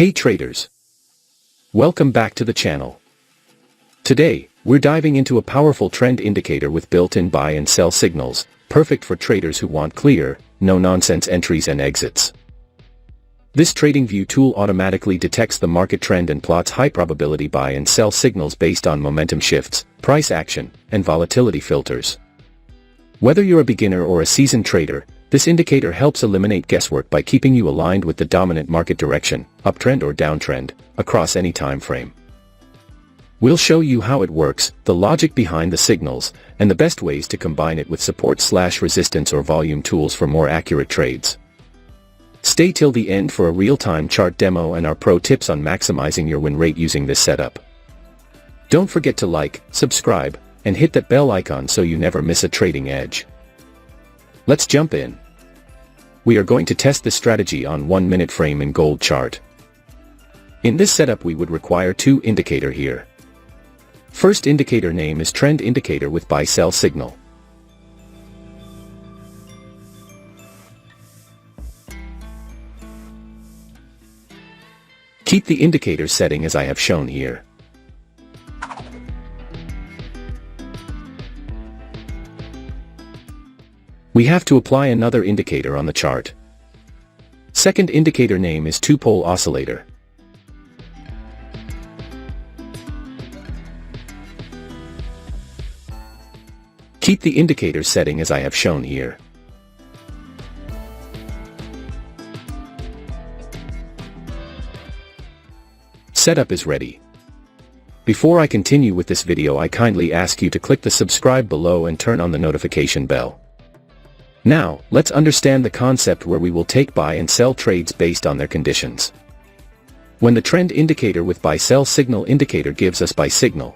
Hey traders! Welcome back to the channel. Today, we're diving into a powerful trend indicator with built-in buy and sell signals, perfect for traders who want clear, no-nonsense entries and exits. This TradingView tool automatically detects the market trend and plots high-probability buy and sell signals based on momentum shifts, price action, and volatility filters. Whether you're a beginner or a seasoned trader, this indicator helps eliminate guesswork by keeping you aligned with the dominant market direction, uptrend or downtrend, across any time frame. We'll show you how it works, the logic behind the signals, and the best ways to combine it with support/resistance or volume tools for more accurate trades. Stay till the end for a real-time chart demo and our pro tips on maximizing your win rate using this setup. Don't forget to like, subscribe, and hit that bell icon so you never miss a trading edge. Let's jump in. We are going to test this strategy on 1-minute frame in gold chart. In this setup we would require two indicators here. First indicator name is trend indicator with buy-sell signal. Keep the indicator setting as I have shown here. We have to apply another indicator on the chart. Second indicator name is two-pole oscillator. Keep the indicator setting as I have shown here. Setup is ready. Before I continue with this video, I kindly ask you to click the subscribe below and turn on the notification bell. Now, let's understand the concept where we will take buy and sell trades based on their conditions. When the trend indicator with buy-sell signal indicator gives us buy signal.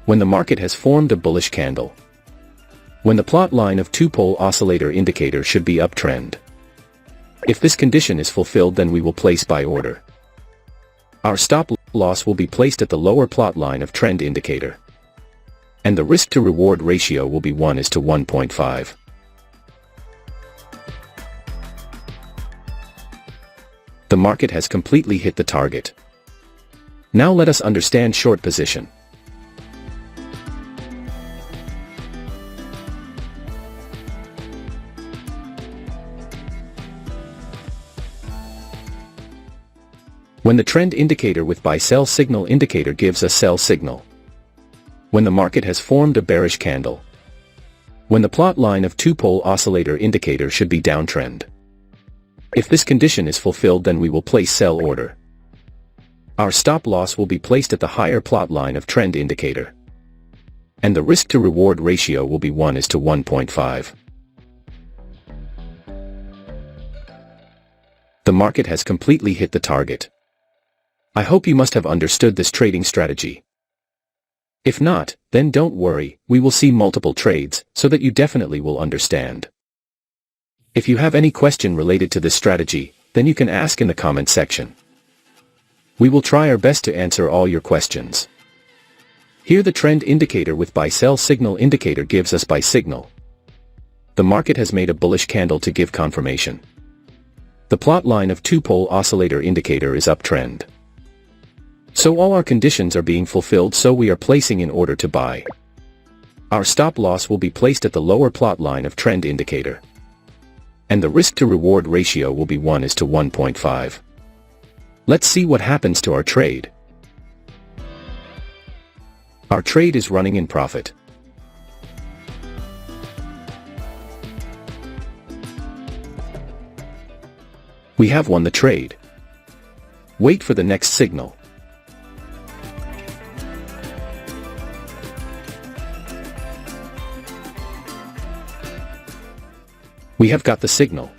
When the market has formed a bullish candle. When the plot line of two-pole oscillator indicator should be uptrend. If this condition is fulfilled, then we will place buy order. Our stop loss will be placed at the lower plot line of trend indicator. And the risk to reward ratio will be 1:1.5. The market has completely hit the target. Now let us understand short position. When the trend indicator with buy-sell signal indicator gives a sell signal. When the market has formed a bearish candle. When the plot line of two-pole oscillator indicator should be downtrend. If this condition is fulfilled, then we will place sell order. Our stop loss will be placed at the higher plot line of trend indicator. And the risk to reward ratio will be 1:1.5. The market has completely hit the target. I hope you must have understood this trading strategy. If not, then don't worry, we will see multiple trades, so that you definitely will understand. If you have any question related to this strategy, then you can ask in the comment section. We will try our best to answer all your questions. Here the trend indicator with buy-sell signal indicator gives us buy signal. The market has made a bullish candle to give confirmation. The plot line of two-pole oscillator indicator is uptrend. So all our conditions are being fulfilled, so we are placing in order to buy. Our stop loss will be placed at the lower plot line of trend indicator. And the risk to reward ratio will be 1:1.5. Let's see what happens to our trade. Our trade is running in profit. We have won the trade. Wait for the next signal. We have got the signal.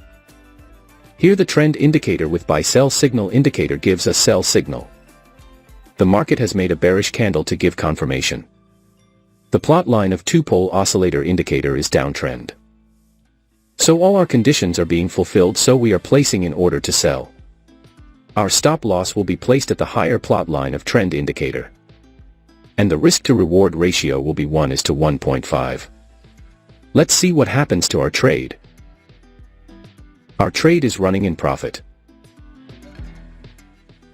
Here the trend indicator with buy-sell signal indicator gives us sell signal. The market has made a bearish candle to give confirmation. The plot line of two-pole oscillator indicator is downtrend. So all our conditions are being fulfilled, so we are placing in order to sell. Our stop loss will be placed at the higher plot line of trend indicator. And the risk to reward ratio will be 1:1.5. Let's see what happens to our trade. Our trade is running in profit.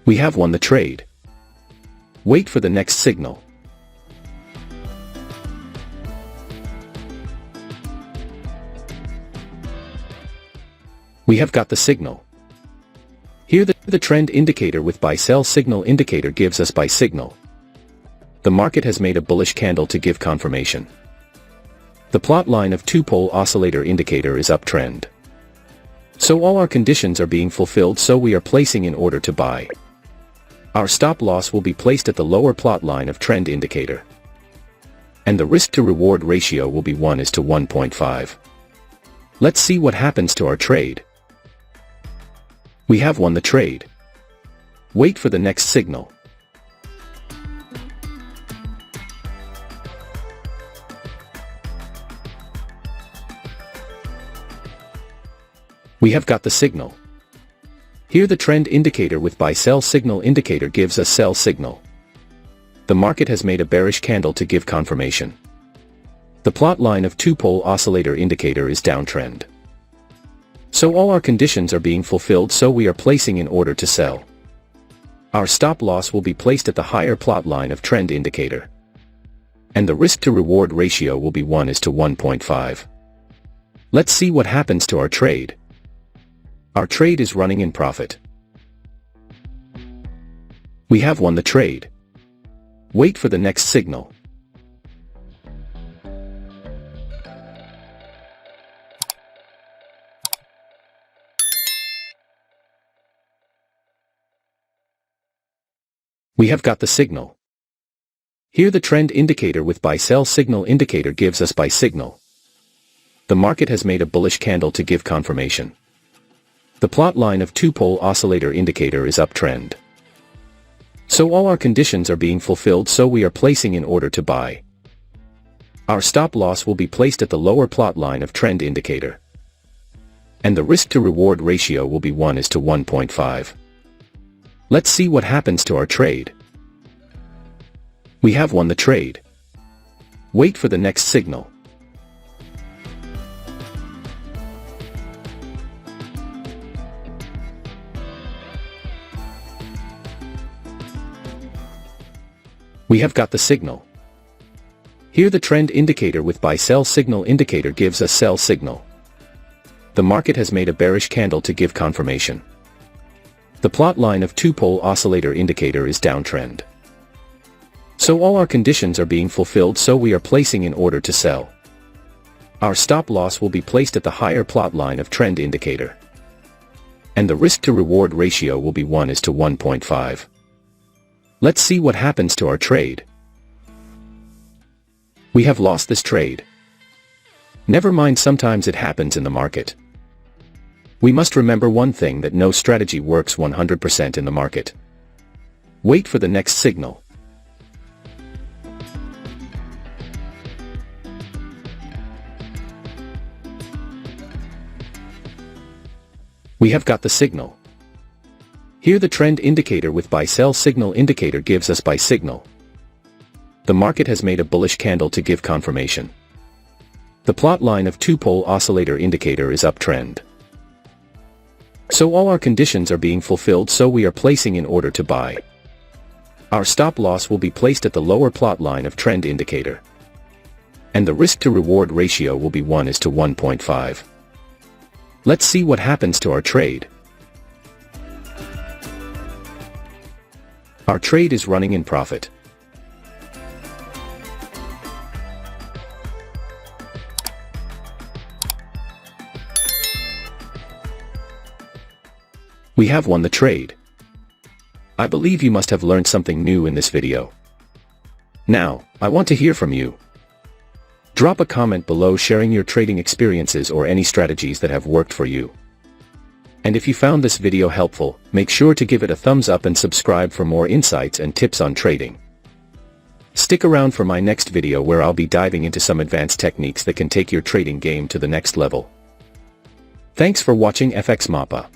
We have won the trade. Wait for the next signal. We have got the signal. Here the trend indicator with buy-sell signal indicator gives us buy signal. The market has made a bullish candle to give confirmation. The plot line of two-pole oscillator indicator is uptrend. So all our conditions are being fulfilled, so we are placing in order to buy. Our stop loss will be placed at the lower plot line of trend indicator. And the risk to reward ratio will be 1:1.5. Let's see what happens to our trade. We have won the trade. Wait for the next signal. We have got the signal. Here the trend indicator with buy-sell signal indicator gives us sell signal. The market has made a bearish candle to give confirmation. The plot line of two-pole oscillator indicator is downtrend. So all our conditions are being fulfilled, so we are placing in order to sell. Our stop loss will be placed at the higher plot line of trend indicator. And the risk to reward ratio will be 1:1.5. Let's see what happens to our trade. Our trade is running in profit. We have won the trade. Wait for the next signal. We have got the signal. Here the trend indicator with buy-sell signal indicator gives us buy signal. The market has made a bullish candle to give confirmation. The plot line of two-pole oscillator indicator is uptrend. So all our conditions are being fulfilled, so we are placing in order to buy. Our stop loss will be placed at the lower plot line of trend indicator. And the risk to reward ratio will be 1:1.5. Let's see what happens to our trade. We have won the trade. Wait for the next signal. We have got the signal. Here the trend indicator with buy-sell signal indicator gives us sell signal. The market has made a bearish candle to give confirmation. The plot line of two-pole oscillator indicator is downtrend. So all our conditions are being fulfilled, so we are placing in order to sell. Our stop loss will be placed at the higher plot line of trend indicator. And the risk to reward ratio will be 1:1.5. Let's see what happens to our trade. We have lost this trade. Never mind, sometimes it happens in the market. We must remember one thing, that no strategy works 100% in the market. Wait for the next signal. We have got the signal. Here the trend indicator with buy-sell signal indicator gives us buy signal. The market has made a bullish candle to give confirmation. The plot line of two-pole oscillator indicator is uptrend. So all our conditions are being fulfilled, so we are placing in order to buy. Our stop loss will be placed at the lower plot line of trend indicator. And the risk to reward ratio will be 1:1.5. Let's see what happens to our trade. Our trade is running in profit. We have won the trade. I believe you must have learned something new in this video. Now, I want to hear from you. Drop a comment below sharing your trading experiences or any strategies that have worked for you. And if you found this video helpful, make sure to give it a thumbs up and subscribe for more insights and tips on trading. Stick around for my next video, where I'll be diving into some advanced techniques that can take your trading game to the next level. Thanks for watching FxMAPA.